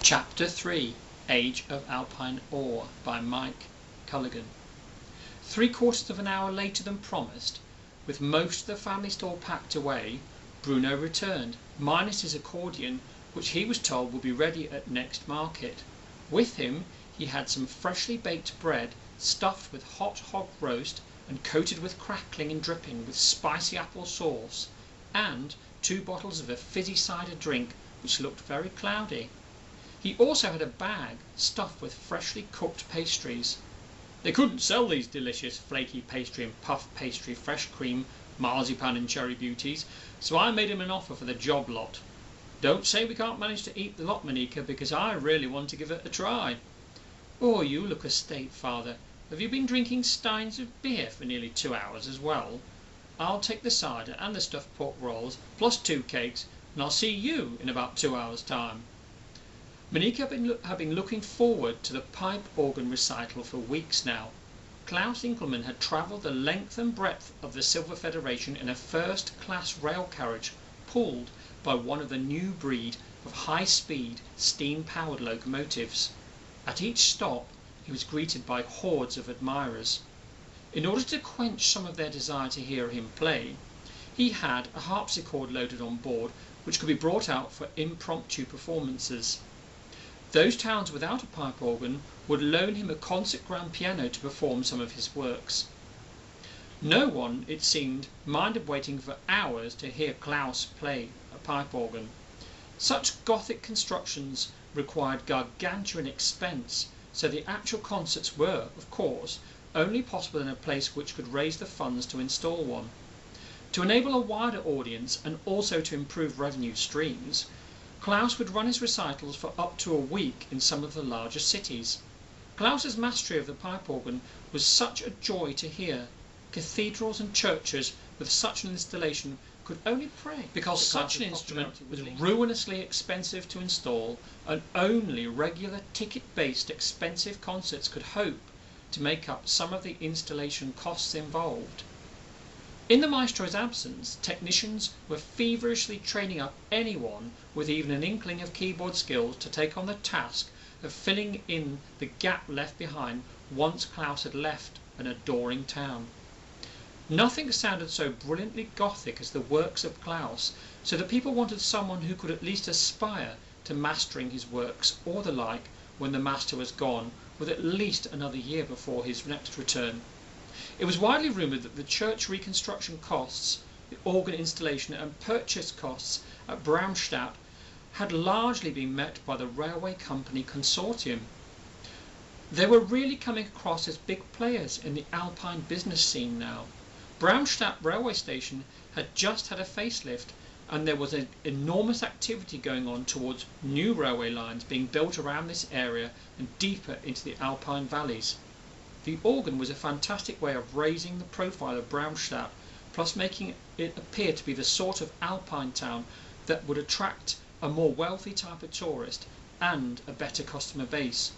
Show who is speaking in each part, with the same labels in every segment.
Speaker 1: Chapter 3 Age of Alpine Ore by Mike Culligan. 3/4 of an hour later than promised, with most of the family store packed away, Bruno returned, minus his accordion, which he was told would be ready at next market. With him he had some freshly baked bread stuffed with hot hog roast and coated with crackling and dripping with spicy apple sauce, and 2 bottles of a fizzy cider drink which looked very cloudy. He also had a bag stuffed with freshly cooked pastries. They couldn't sell these delicious flaky pastry and puff pastry, fresh cream, marzipan and cherry beauties, so I made him an offer for the job lot. Don't say we can't manage to eat the lot, Monica, because I really want to give it a try. Oh, you look a state, Father. Have you been drinking steins of beer for nearly 2 hours as well? I'll take the cider and the stuffed pork rolls, plus 2 cakes, and I'll see you in about 2 hours' time. Monica had been looking forward to the pipe organ recital for weeks now. Klaus Inkelmann had travelled the length and breadth of the Silver Federation in a first-class rail carriage pulled by one of the new breed of high-speed, steam-powered locomotives. At each stop he was greeted by hordes of admirers. In order to quench some of their desire to hear him play, he had a harpsichord loaded on board which could be brought out for impromptu performances. Those towns without a pipe organ would loan him a concert grand piano to perform some of his works. No one, it seemed, minded waiting for hours to hear Klaus play a pipe organ. Such Gothic constructions required gargantuan expense, so the actual concerts were, of course, only possible in a place which could raise the funds to install one. To enable a wider audience and also to improve revenue streams, Klaus would run his recitals for up to a week in some of the larger cities. Klaus's mastery of the pipe organ was such a joy to hear. Cathedrals and churches with such an installation could only pray, because such an instrument was ruinously expensive to install, and only regular ticket-based expensive concerts could hope to make up some of the installation costs involved. In the maestro's absence, technicians were feverishly training up anyone with even an inkling of keyboard skills to take on the task of filling in the gap left behind once Klaus had left an adoring town. Nothing sounded so brilliantly Gothic as the works of Klaus, so that people wanted someone who could at least aspire to mastering his works or the like when the master was gone, with at least another year before his next return. It was widely rumoured that the church reconstruction costs, the organ installation and purchase costs at Braunstadt had largely been met by the railway company consortium. They were really coming across as big players in the Alpine business scene now. Braunstadt railway station had just had a facelift, and there was an enormous activity going on towards new railway lines being built around this area and deeper into the Alpine valleys. The organ was a fantastic way of raising the profile of Braunstadt, plus making it appear to be the sort of Alpine town that would attract a more wealthy type of tourist and a better customer base.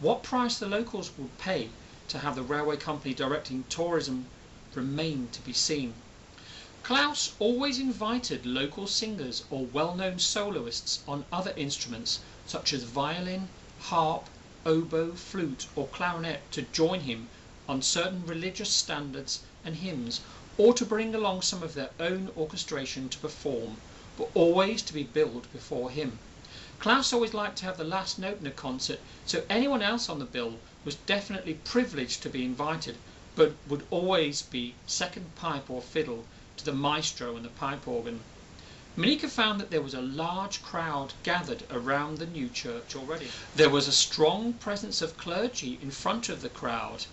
Speaker 1: What price the locals would pay to have the railway company directing tourism remained to be seen. Klaus always invited local singers or well-known soloists on other instruments such as violin, harp, oboe, flute or clarinet to join him on certain religious standards and hymns, or to bring along some of their own orchestration to perform, but always to be billed before him. Klaus always liked to have the last note in a concert, so anyone else on the bill was definitely privileged to be invited, but would always be second pipe or fiddle to the maestro and the pipe organ. Monica found that there was a large crowd gathered around the new church already. There was a strong presence of clergy in front of the crowd.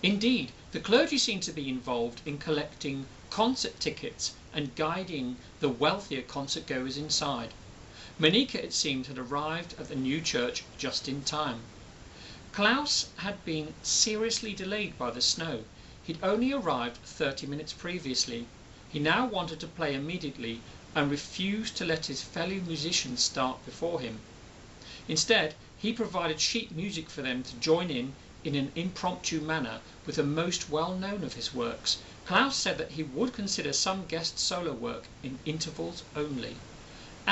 Speaker 1: Indeed, the clergy seemed to be involved in collecting concert tickets and guiding the wealthier concert goers inside. Monica, it seemed, had arrived at the new church just in time. Klaus had been seriously delayed by the snow. He'd only arrived 30 minutes previously. He now wanted to play immediately and refused to let his fellow musicians start before him. Instead, he provided sheet music for them to join in an impromptu manner with the most well-known of his works. Klaus said that he would consider some guest solo work in intervals only.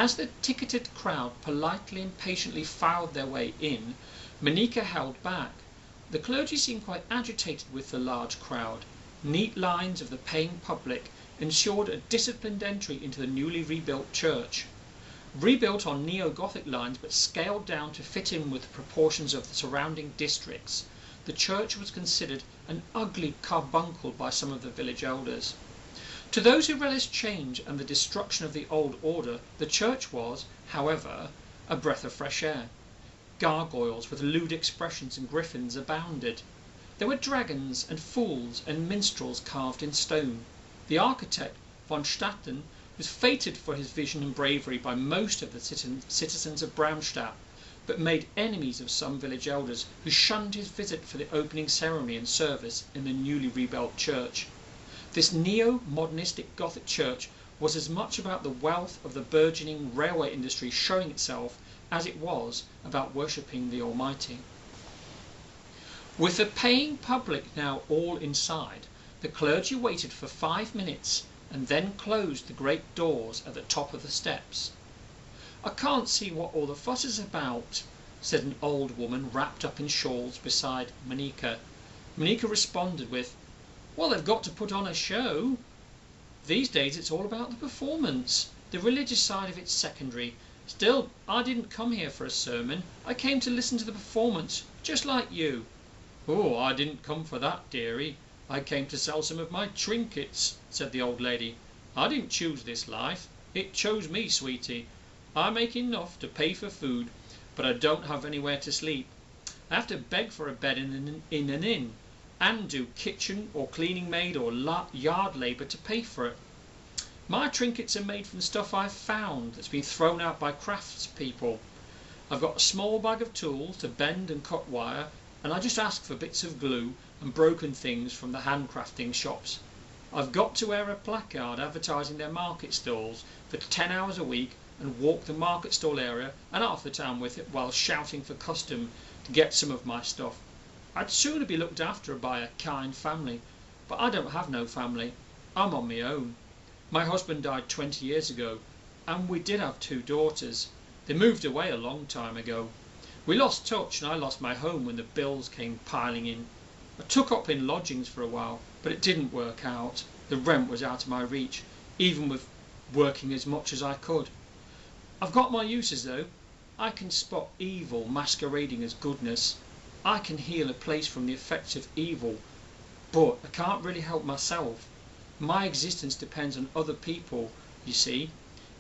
Speaker 1: As the ticketed crowd politely and patiently filed their way in, Monica held back. The clergy seemed quite agitated with the large crowd. Neat lines of the paying public ensured a disciplined entry into the newly rebuilt church. Rebuilt on neo-Gothic lines but scaled down to fit in with the proportions of the surrounding districts, the church was considered an ugly carbuncle by some of the village elders. To those who relished change and the destruction of the old order, the church was, however, a breath of fresh air. Gargoyles with lewd expressions and griffins abounded. There were dragons and fools and minstrels carved in stone. The architect, von Statten, was feted for his vision and bravery by most of the citizens of Braunstadt, but made enemies of some village elders who shunned his visit for the opening ceremony and service in the newly rebuilt church. This neo-modernistic Gothic church was as much about the wealth of the burgeoning railway industry showing itself as it was about worshipping the Almighty. With the paying public now all inside, the clergy waited for 5 minutes and then closed the great doors at the top of the steps. "I can't see what all the fuss is about," said an old woman wrapped up in shawls beside Monica. Monica responded with, "Well, they've got to put on a show. These days it's all about the performance. The religious side of it's secondary. Still, I didn't come here for a sermon. I came to listen to the performance, just like you." "Oh, I didn't come for that, dearie. I came to sell some of my trinkets," said the old lady. "I didn't choose this life. It chose me, sweetie. I make enough to pay for food, but I don't have anywhere to sleep. I have to beg for a bed in an inn, and do kitchen or cleaning maid or yard labour to pay for it. My trinkets are made from stuff I've found that's been thrown out by craftspeople. I've got a small bag of tools to bend and cut wire, and I just ask for bits of glue and broken things from the handcrafting shops. I've got to wear a placard advertising their market stalls for 10 hours a week and walk the market stall area and half the town with it while shouting for custom to get some of my stuff. I'd sooner be looked after by a kind family, but I don't have no family. I'm on my own. My husband died 20 years ago, and we did have 2 daughters. They moved away a long time ago. We lost touch and I lost my home when the bills came piling in. I took up in lodgings for a while, but it didn't work out. The rent was out of my reach, even with working as much as I could. I've got my uses though. I can spot evil masquerading as goodness. I can heal a place from the effects of evil, but I can't really help myself. My existence depends on other people, you see.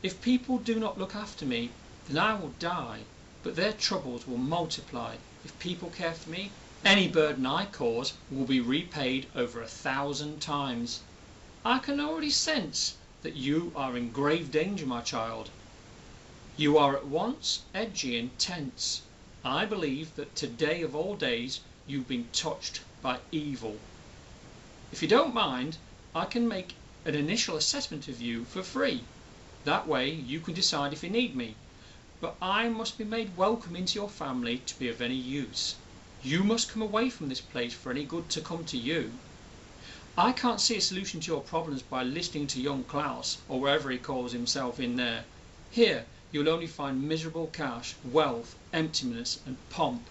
Speaker 1: If people do not look after me, then I will die, but their troubles will multiply. If people care for me, any burden I cause will be repaid over 1,000 times. I can already sense that you are in grave danger, my child. You are at once edgy and tense. I believe that today of all days you've been touched by evil. If you don't mind, I can make an initial assessment of you for free. That way you can decide if you need me. But I must be made welcome into your family to be of any use. You must come away from this place for any good to come to you. I can't see a solution to your problems by listening to young Klaus, or wherever he calls himself in there. Here you'll only find miserable cash, wealth, emptiness and pomp.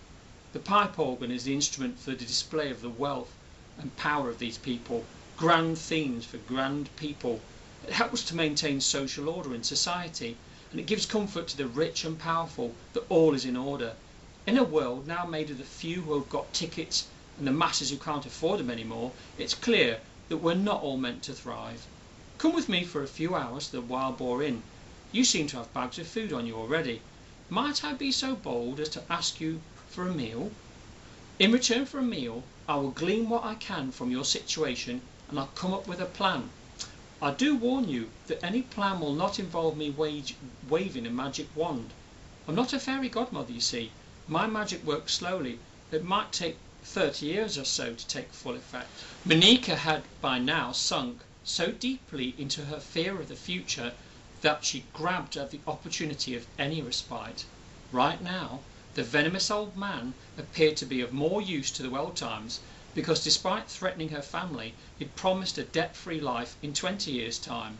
Speaker 1: The pipe organ is the instrument for the display of the wealth and power of these people. Grand themes for grand people. It helps to maintain social order in society, and it gives comfort to the rich and powerful that all is in order. In a world now made of the few who have got tickets and the masses who can't afford them anymore, it's clear that we're not all meant to thrive. Come with me for a few hours to the Wild Boar Inn. You seem to have bags of food on you already. Might I be so bold as to ask you for a meal? In return for a meal, I will glean what I can from your situation, and I'll come up with a plan. I do warn you that any plan will not involve me waving a magic wand. I'm not a fairy godmother, you see. My magic works slowly. It might take 30 years or so to take full effect. Monica had by now sunk so deeply into her fear of the future that she grabbed at the opportunity of any respite. Right now, the venomous old man appeared to be of more use to the Well-Times, because despite threatening her family, he'd promised a debt-free life in 20 years' time.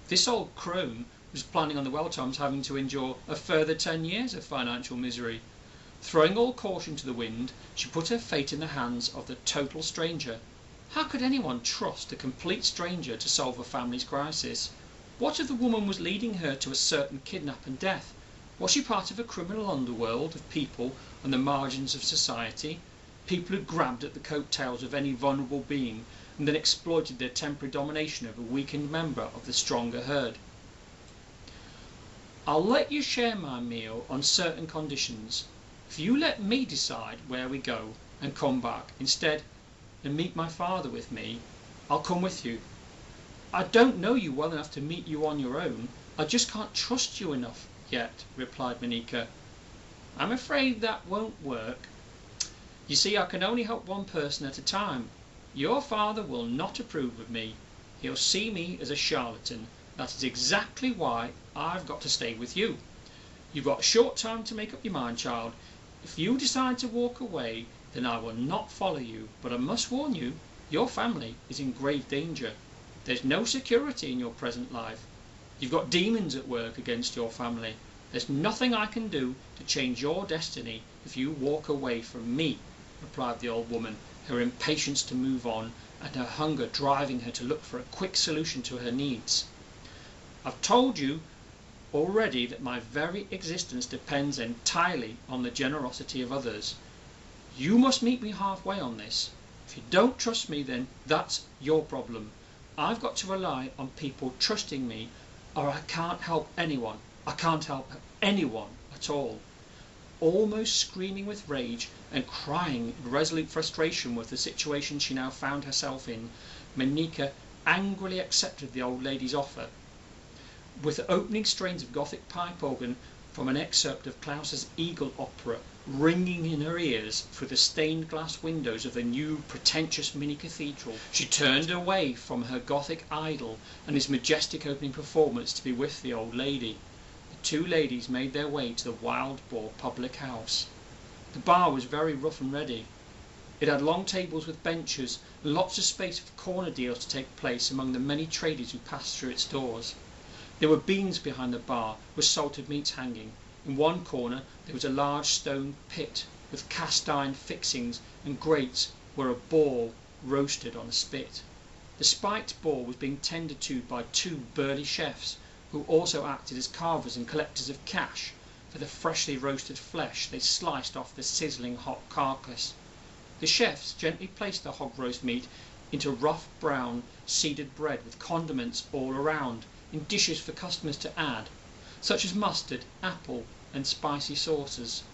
Speaker 1: This old crone was planning on the well-times having to endure a further 10 years of financial misery. Throwing all caution to the wind, she put her fate in the hands of the total stranger. How could anyone trust a complete stranger to solve a family's crisis? What if the woman was leading her to a certain kidnap and death? Was she part of a criminal underworld of people on the margins of society? People who grabbed at the coattails of any vulnerable being and then exploited their temporary domination over a weakened member of the stronger herd. I'll let you share my meal on certain conditions. If you let me decide where we go and come back instead and meet my father with me, I'll come with you. I don't know you well enough to meet you on your own. I just can't trust you enough yet, replied Monika. I'm afraid that won't work. You see, I can only help one person at a time. Your father will not approve of me. He'll see me as a charlatan. That is exactly why I've got to stay with you. You've got a short time to make up your mind, child. If you decide to walk away, then I will not follow you. But I must warn you, your family is in grave danger. There's no security in your present life. You've got demons at work against your family. There's nothing I can do to change your destiny if you walk away from me, replied the old woman, her impatience to move on and her hunger driving her to look for a quick solution to her needs. I've told you already that my very existence depends entirely on the generosity of others. You must meet me halfway on this. If you don't trust me, then that's your problem. I've got to rely on people trusting me, or I can't help anyone. I can't help anyone at all. Almost screaming with rage and crying in resolute frustration with the situation she now found herself in, Monika angrily accepted the old lady's offer. With the opening strains of Gothic pipe organ from an excerpt of Klaus's Eagle opera ringing in her ears through the stained glass windows of the new pretentious mini cathedral, she turned away from her Gothic idol and his majestic opening performance to be with the old lady. The two ladies made their way to the Wild Boar public house. The bar was very rough and ready. It had long tables with benches and lots of space for corner deals to take place among the many traders who passed through its doors. There were beams behind the bar with salted meats hanging. In one corner there was a large stone pit with cast iron fixings and grates where a boar roasted on a spit. The spiked boar was being tended to by two burly chefs who also acted as carvers and collectors of cash for the freshly roasted flesh they sliced off the sizzling hot carcass. The chefs gently placed the hog roast meat into rough brown seeded bread with condiments all around in dishes for customers to add, such as mustard, apple and spicy sauces.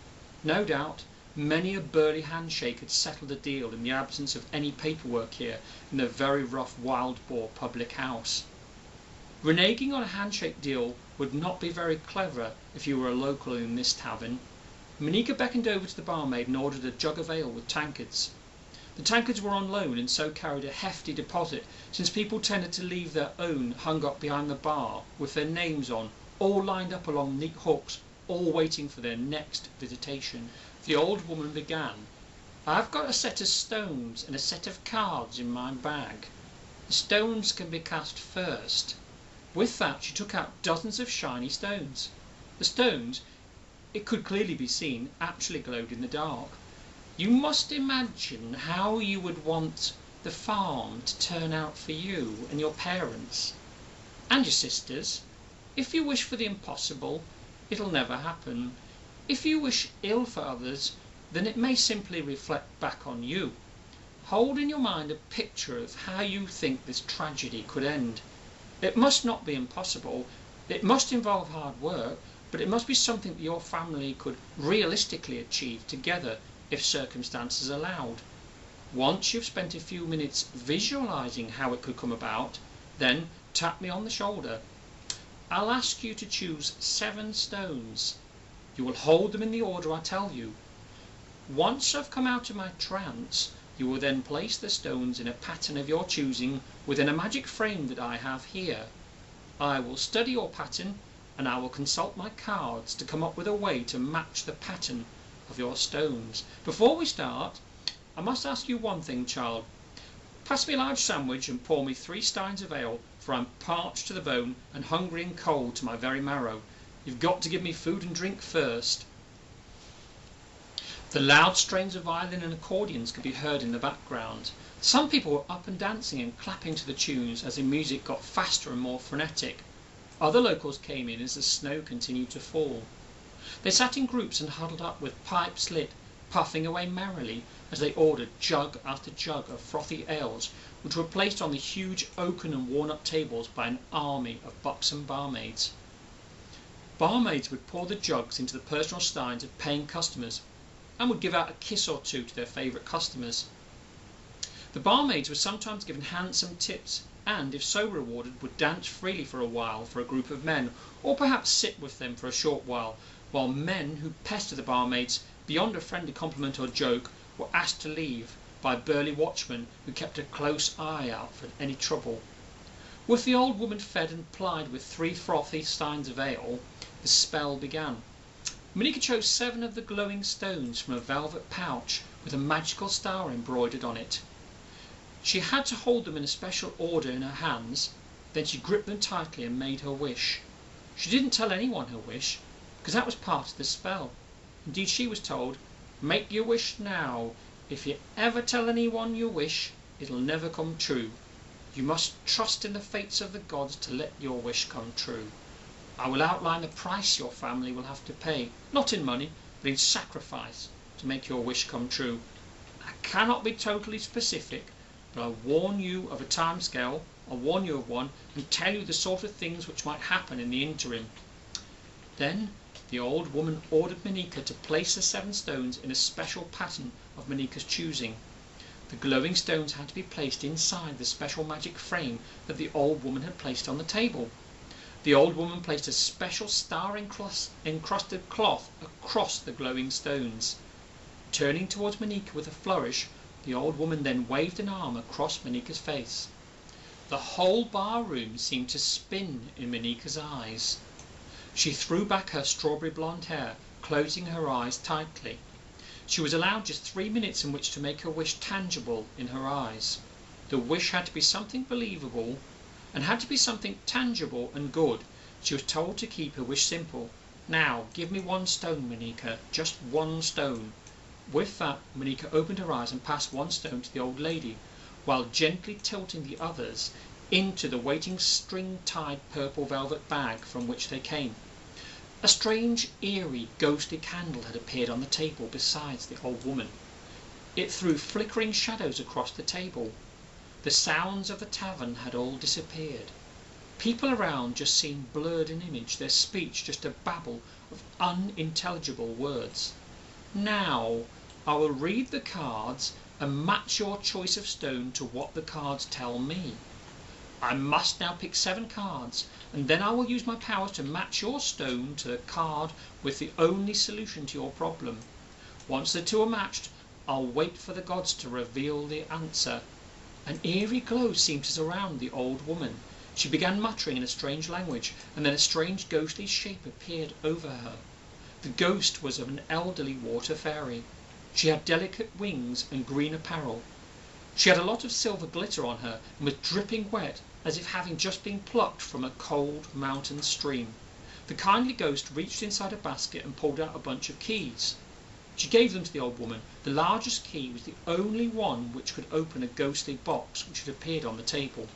Speaker 1: No doubt many a burly handshake had settled the deal in the absence of any paperwork here in the very rough Wild Boar public house. Reneging on a handshake deal would not be very clever if you were a local in this tavern. Monika beckoned over to the barmaid and ordered a jug of ale with tankards. The tankards were on loan and so carried a hefty deposit, since people tended to leave their own hung up behind the bar with their names on, all lined up along neat hooks, all waiting for their next visitation. The old woman began. I've got a set of stones and a set of cards in my bag. The stones can be cast first. With that she took out dozens of shiny stones. The stones, it could clearly be seen, actually glowed in the dark. You must imagine how you would want the farm to turn out for you and your parents and your sisters. If you wish for the impossible, it'll never happen. If you wish ill for others, then it may simply reflect back on you. Hold in your mind a picture of how you think this tragedy could end. It must not be impossible. It must involve hard work, but it must be something that your family could realistically achieve together if circumstances allowed. Once you've spent a few minutes visualizing how it could come about, then tap me on the shoulder. I'll ask you to choose 7 stones. You will hold them in the order I tell you. Once I've come out of my trance, you will then place the stones in a pattern of your choosing within a magic frame that I have here. I will study your pattern and I will consult my cards to come up with a way to match the pattern of your stones. Before we start, I must ask you one thing, child. Pass me a large sandwich and pour me 3 steins of ale, for I'm parched to the bone and hungry and cold to my very marrow. You've got to give me food and drink first." The loud strains of violin and accordions could be heard in the background. Some people were up and dancing and clapping to the tunes as the music got faster and more frenetic. Other locals came in as the snow continued to fall. They sat in groups and huddled up with pipes lit, puffing away merrily as they ordered jug after jug of frothy ales, which were placed on the huge oaken and worn-up tables by an army of buxom barmaids. Barmaids would pour the jugs into the personal steins of paying customers, and would give out a kiss or two to their favourite customers. The barmaids were sometimes given handsome tips, and, if so rewarded, would dance freely for a while for a group of men, or perhaps sit with them for a short while men who pestered the barmaids beyond a friendly compliment or joke were asked to leave by burly watchmen who kept a close eye out for any trouble. With the old woman fed and plied with 3 frothy steins of ale, the spell began. Monica chose 7 of the glowing stones from a velvet pouch with a magical star embroidered on it. She had to hold them in a special order in her hands, then she gripped them tightly and made her wish. She didn't tell anyone her wish, because that was part of the spell. Indeed, she was told, "Make your wish now. If you ever tell anyone your wish, it'll never come true. You must trust in the fates of the gods to let your wish come true. I will outline the price your family will have to pay, not in money, but in sacrifice, to make your wish come true. I cannot be totally specific, but I warn you of a time scale, I'll warn you of one, and tell you the sort of things which might happen in the interim." Then the old woman ordered Monica to place the 7 stones in a special pattern of Monica's choosing. The glowing stones had to be placed inside the special magic frame that the old woman had placed on the table. The old woman placed a special star-encrusted cloth across the glowing stones. Turning towards Monica with a flourish, the old woman then waved an arm across Monica's face. The whole bar-room seemed to spin in Monica's eyes. She threw back her strawberry blonde hair, closing her eyes tightly. She was allowed just 3 minutes in which to make her wish tangible in her eyes. The wish had to be something believable, and had to be something tangible and good. She was told to keep her wish simple. "Now, give me 1 stone, Monica, just 1 stone." With that, Monica opened her eyes and passed 1 stone to the old lady, while gently tilting the others into the waiting string-tied purple velvet bag from which they came. A strange, eerie, ghostly candle had appeared on the table besides the old woman. It threw flickering shadows across the table. The sounds of the tavern had all disappeared. People around just seemed blurred in image, their speech just a babble of unintelligible words. "Now, I will read the cards and match your choice of stone to what the cards tell me. I must now pick 7 cards, and then I will use my powers to match your stone to the card with the only solution to your problem. Once the 2 are matched, I'll wait for the gods to reveal the answer." An eerie glow seemed to surround the old woman. She began muttering in a strange language, and then a strange ghostly shape appeared over her. The ghost was of an elderly water fairy. She had delicate wings and green apparel. She had a lot of silver glitter on her, and was dripping wet, as if having just been plucked from a cold mountain stream. The kindly ghost reached inside a basket and pulled out a bunch of keys. She gave them to the old woman. The largest key was the only one which could open a ghostly box which had appeared on the table.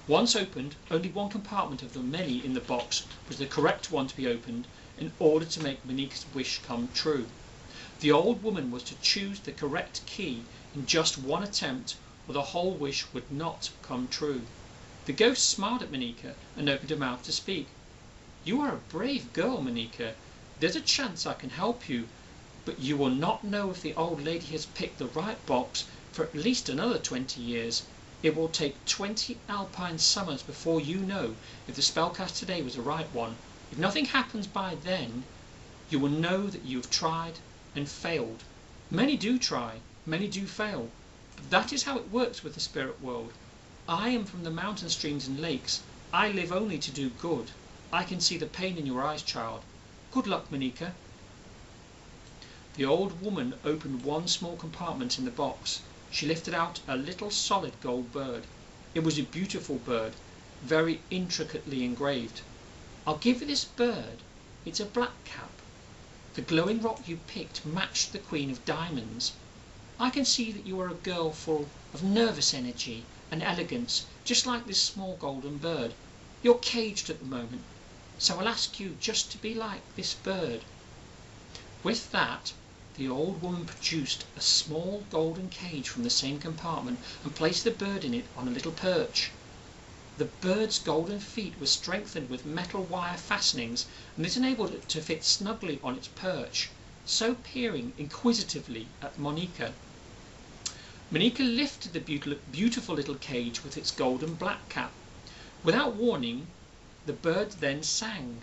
Speaker 1: Once opened, only 1 compartment of the many in the box was the correct one to be opened in order to make Monica's wish come true. The old woman was to choose the correct key in just 1 attempt, or the whole wish would not come true. The ghost smiled at Monica and opened her mouth to speak. "You are a brave girl, Monica. There's a chance I can help you, but you will not know if the old lady has picked the right box for at least another 20 years. It will take 20 Alpine summers before you know if the spell cast today was the right one. If nothing happens by then, you will know that you have tried and failed. Many do try, many do fail, but that is how it works with the spirit world. I am from the mountain streams and lakes. I live only to do good. I can see the pain in your eyes, child. Good luck, Monica." The old woman opened 1 small compartment in the box. she lifted out a little solid gold bird. It was a beautiful bird, very intricately engraved. "I'll give you this bird. It's a blackcap. The glowing rock you picked matched the Queen of Diamonds. I can see that you are a girl full of nervous energy and elegance, just like this small golden bird. You're caged at the moment, so I'll ask you just to be like this bird." With that, the old woman produced a small golden cage from the same compartment and placed the bird in it on a little perch. The bird's golden feet were strengthened with metal wire fastenings, and this enabled it to fit snugly on its perch, so peering inquisitively at Monica. Monica lifted the beautiful little cage with its golden blackcap. Without warning, the bird then sang.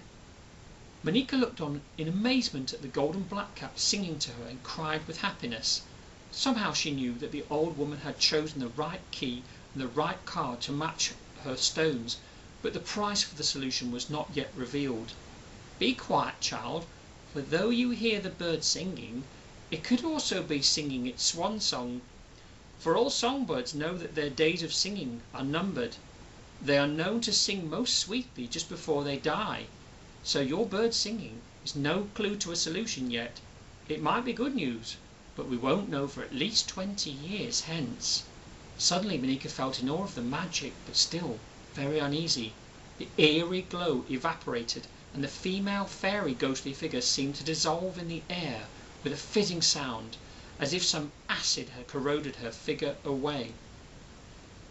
Speaker 1: Monica looked on in amazement at the golden blackcap singing to her and cried with happiness. Somehow she knew that the old woman had chosen the right key and the right card to match her stones, but the price for the solution was not yet revealed. "Be quiet, child, for though you hear the bird singing, it could also be singing its swan song. For all songbirds know that their days of singing are numbered. They are known to sing most sweetly just before they die. So your bird singing is no clue to a solution yet. It might be good news, but we won't know for at least 20 years hence." Suddenly Monica felt in awe of the magic, but still very uneasy. The eerie glow evaporated, and the female fairy ghostly figure seemed to dissolve in the air with a fizzing sound, as if some acid had corroded her figure away.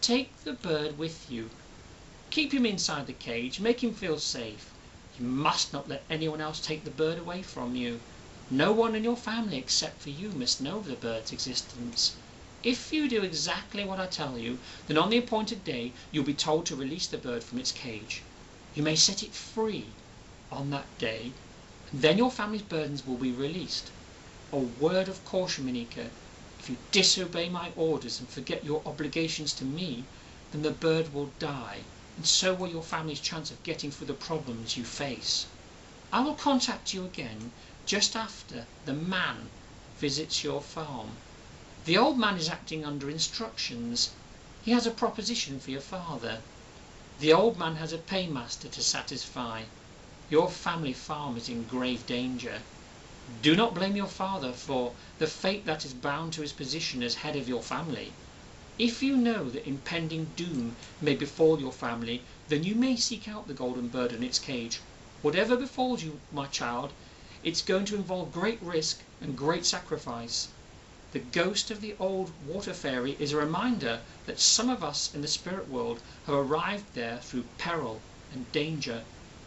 Speaker 1: "Take the bird with you. Keep him inside the cage. Make him feel safe. You must not let anyone else take the bird away from you. No one in your family except for you must know of the bird's existence. If you do exactly what I tell you, then on the appointed day you'll be told to release the bird from its cage. You may set it free on that day, and then your family's burdens will be released. A word of caution, Monica. If you disobey my orders and forget your obligations to me, then the bird will die, and so will your family's chance of getting through the problems you face. I will contact you again just after the man visits your farm. The old man is acting under instructions. He has a proposition for your father. The old man has a paymaster to satisfy. Your family farm is in grave danger. Do not blame your father for the fate that is bound to his position as head of your family. If you know that impending doom may befall your family, then you may seek out the golden bird in its cage. Whatever befalls you, my child, it's going to involve great risk and great sacrifice. The ghost of the old water fairy is a reminder that some of us in the spirit world have arrived there through peril and danger.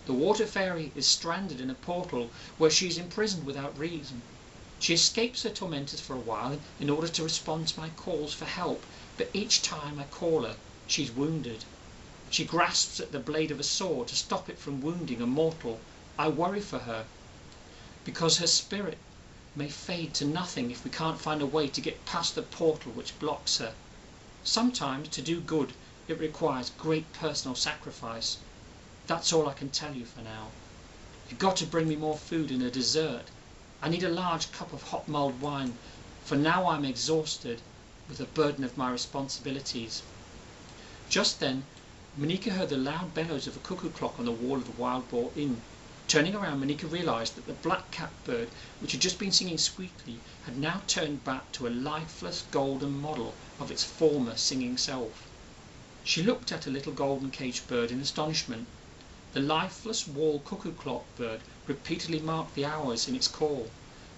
Speaker 1: The water fairy is stranded in a portal where she is imprisoned without reason. She escapes her tormentors for a while in order to respond to my calls for help, but each time I call her, she's wounded. She grasps at the blade of a sword to stop it from wounding a mortal. I worry for her, because her spirit may fade to nothing if we can't find a way to get past the portal which blocks her. Sometimes, to do good, it requires great personal sacrifice. That's all I can tell you for now. You've got to bring me more food and a dessert. I need a large cup of hot mulled wine, for now I'm exhausted with the burden of my responsibilities. Just then, Monica heard the loud bellows of a cuckoo clock on the wall of the Wild Boar Inn. Turning around, Monica realised that the black-capped bird, which had just been singing sweetly, had now turned back to a lifeless golden model of its former singing self. She looked at a little golden caged bird in astonishment. The lifeless wall cuckoo clock bird repeatedly marked the hours in its call.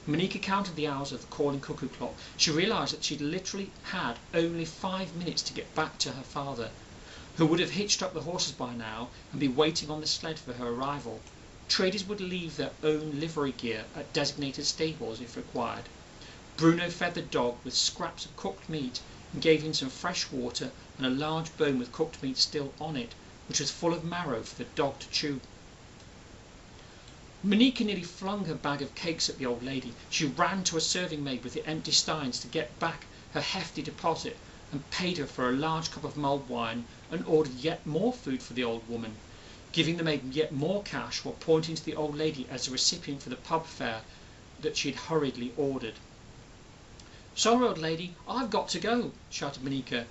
Speaker 1: Monica counted the hours of the calling cuckoo clock. She realised that she'd literally had only 5 minutes to get back to her father, who would have hitched up the horses by now and be waiting on the sled for her arrival. Traders would leave their own livery gear at designated stables if required. Bruno fed the dog with scraps of cooked meat and gave him some fresh water and a large bone with cooked meat still on it, which was full of marrow for the dog to chew. Monica nearly flung her bag of cakes at the old lady. She ran to a serving maid with the empty steins to get back her hefty deposit, and paid her for a large cup of mulled wine, and ordered yet more food for the old woman, giving the maid yet more cash while pointing to the old lady as the recipient for the pub fare that she had hurriedly ordered. "Sorry, old lady, I've got to go," shouted Monica.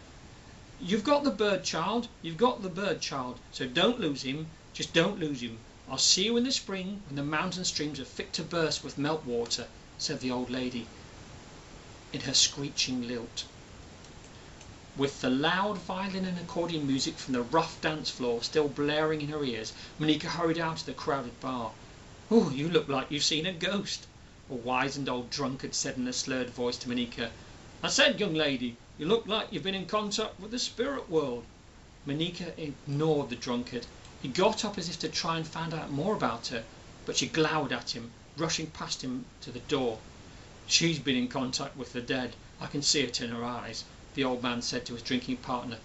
Speaker 1: "You've got the bird, child, you've got the bird, child, so don't lose him, just don't lose him. I'll see you in the spring when the mountain streams are fit to burst with meltwater," said the old lady in her screeching lilt. With the loud violin and accordion music from the rough dance floor still blaring in her ears, Monica hurried out of the crowded bar. "Oh, you look like you've seen a ghost," a wizened old drunkard said in a slurred voice to Monica. "I said, young lady, you look like you've been in contact with the spirit world." Monica ignored the drunkard. He got up as if to try and find out more about her, but she glowered at him, rushing past him to the door. "She's been in contact with the dead, I can see it in her eyes," the old man said to his drinking partner.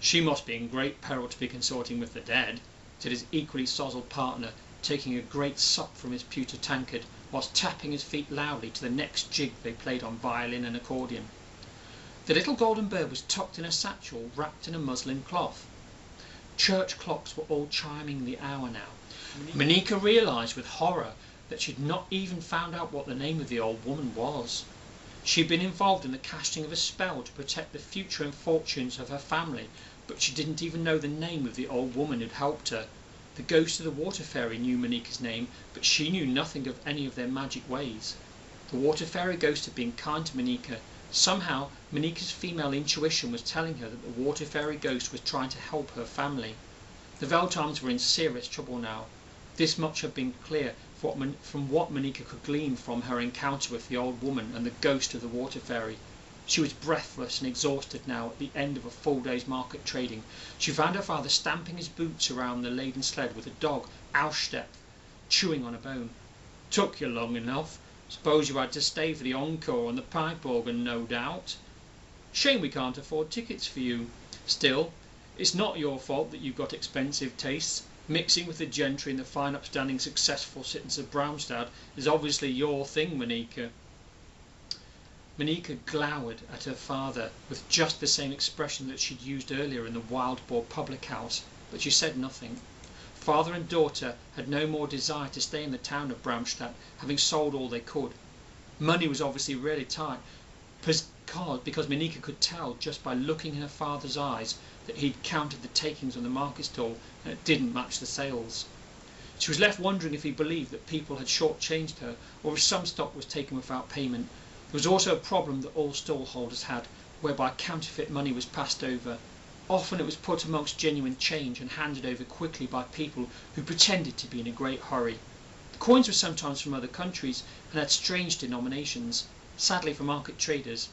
Speaker 1: "She must be in great peril to be consorting with the dead," said his equally sozzled partner, taking a great sup from his pewter tankard, whilst tapping his feet loudly to the next jig they played on violin and accordion. The little golden bird was tucked in a satchel wrapped in a muslin cloth. Church clocks were all chiming the hour now. Monica realised with horror that she had not even found out what the name of the old woman was. She had been involved in the casting of a spell to protect the future and fortunes of her family, but she didn't even know the name of the old woman who had helped her. The ghost of the water fairy knew Monica's name, but she knew nothing of any of their magic ways. The water fairy ghost had been kind to Monica. Somehow Monica's female intuition was telling her that the water fairy ghost was trying to help her family. The Veltimes were in serious trouble now. This much had been clear from what Monica could glean from her encounter with the old woman and the ghost of the water fairy. She was breathless and exhausted now at the end of a full day's market trading. She found her father stamping his boots around the laden sled with a dog, Ausstep, chewing on a bone. "Took you long enough. Suppose you had to stay for the encore on the pipe organ, no doubt. Shame we can't afford tickets for you. Still, it's not your fault that you've got expensive tastes. Mixing with the gentry and the fine upstanding successful citizens of Braunstadt is obviously your thing, Monica." Monica glowered at her father with just the same expression that she'd used earlier in the Wild Boar public house, but she said nothing. Father and daughter had no more desire to stay in the town of Braunstadt, having sold all they could. Money was obviously really tight, because Monica could tell just by looking in her father's eyes that he'd counted the takings on the market stall and it didn't match the sales. She was left wondering if he believed that people had short-changed her, or if some stock was taken without payment. There was also a problem that all stallholders had, whereby counterfeit money was passed over. Often it was put amongst genuine change and handed over quickly by people who pretended to be in a great hurry. The coins were sometimes from other countries and had strange denominations. Sadly for market traders,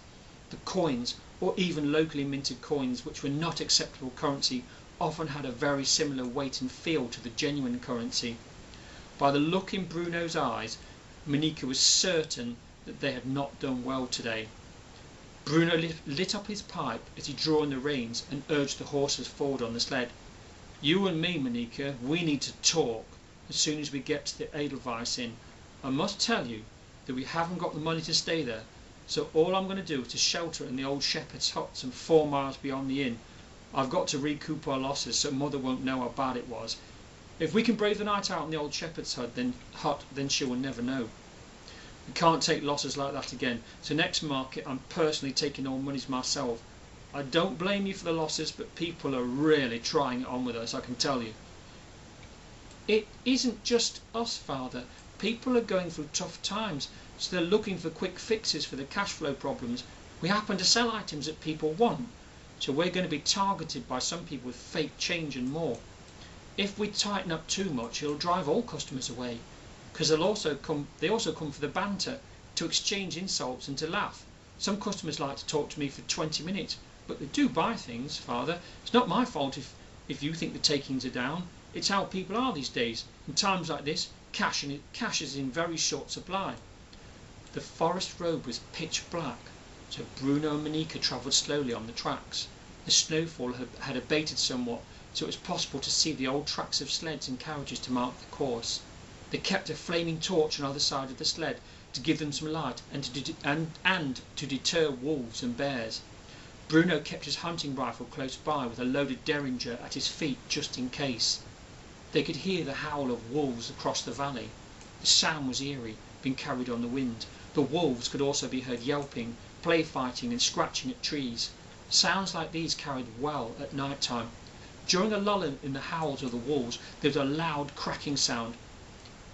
Speaker 1: the coins, or even locally minted coins which were not acceptable currency, often had a very similar weight and feel to the genuine currency. By the look in Bruno's eyes, Monica was certain that they had not done well today. Bruno lit up his pipe as he drew on the reins and urged the horses forward on the sled. "You and me, Monica, we need to talk as soon as we get to the Edelweiss Inn. I must tell you that we haven't got the money to stay there, so all I'm going to do is to shelter in the old shepherd's hut some 4 miles beyond the inn. I've got to recoup our losses so Mother won't know how bad it was. If we can brave the night out in the old shepherd's hut, then she will never know. We can't take losses like that again, so next market I'm personally taking all monies myself. I don't blame you for the losses, but people are really trying it on with us, I can tell you." "It isn't just us, Father. People are going through tough times, so they're looking for quick fixes for the cash flow problems. We happen to sell items that people want, so we're going to be targeted by some people with fake change and more. If we tighten up too much, it'll drive all customers away, because they also come for the banter, to exchange insults and to laugh. Some customers like to talk to me for 20 minutes, but they do buy things, Father. It's not my fault if you think the takings are down. It's how people are these days. In times like this, cash is in very short supply." The forest road was pitch black, so Bruno and Monica travelled slowly on the tracks. The snowfall had abated somewhat, so it was possible to see the old tracks of sleds and carriages to mark the course. They kept a flaming torch on either side of the sled to give them some light and to deter wolves and bears. Bruno kept his hunting rifle close by with a loaded derringer at his feet just in case. They could hear the howl of wolves across the valley. The sound was eerie, being carried on the wind. The wolves could also be heard yelping, play fighting and scratching at trees. Sounds like these carried well at night time. During a lull in the howls of the wolves there was a loud cracking sound.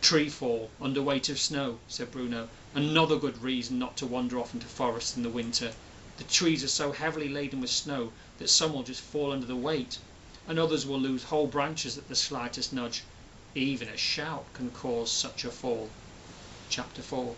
Speaker 1: "Tree fall under weight of snow," said Bruno. "Another good reason not to wander off into forests in the winter. The trees are so heavily laden with snow that some will just fall under the weight, and others will lose whole branches at the slightest nudge. Even a shout can cause such a fall." Chapter 4.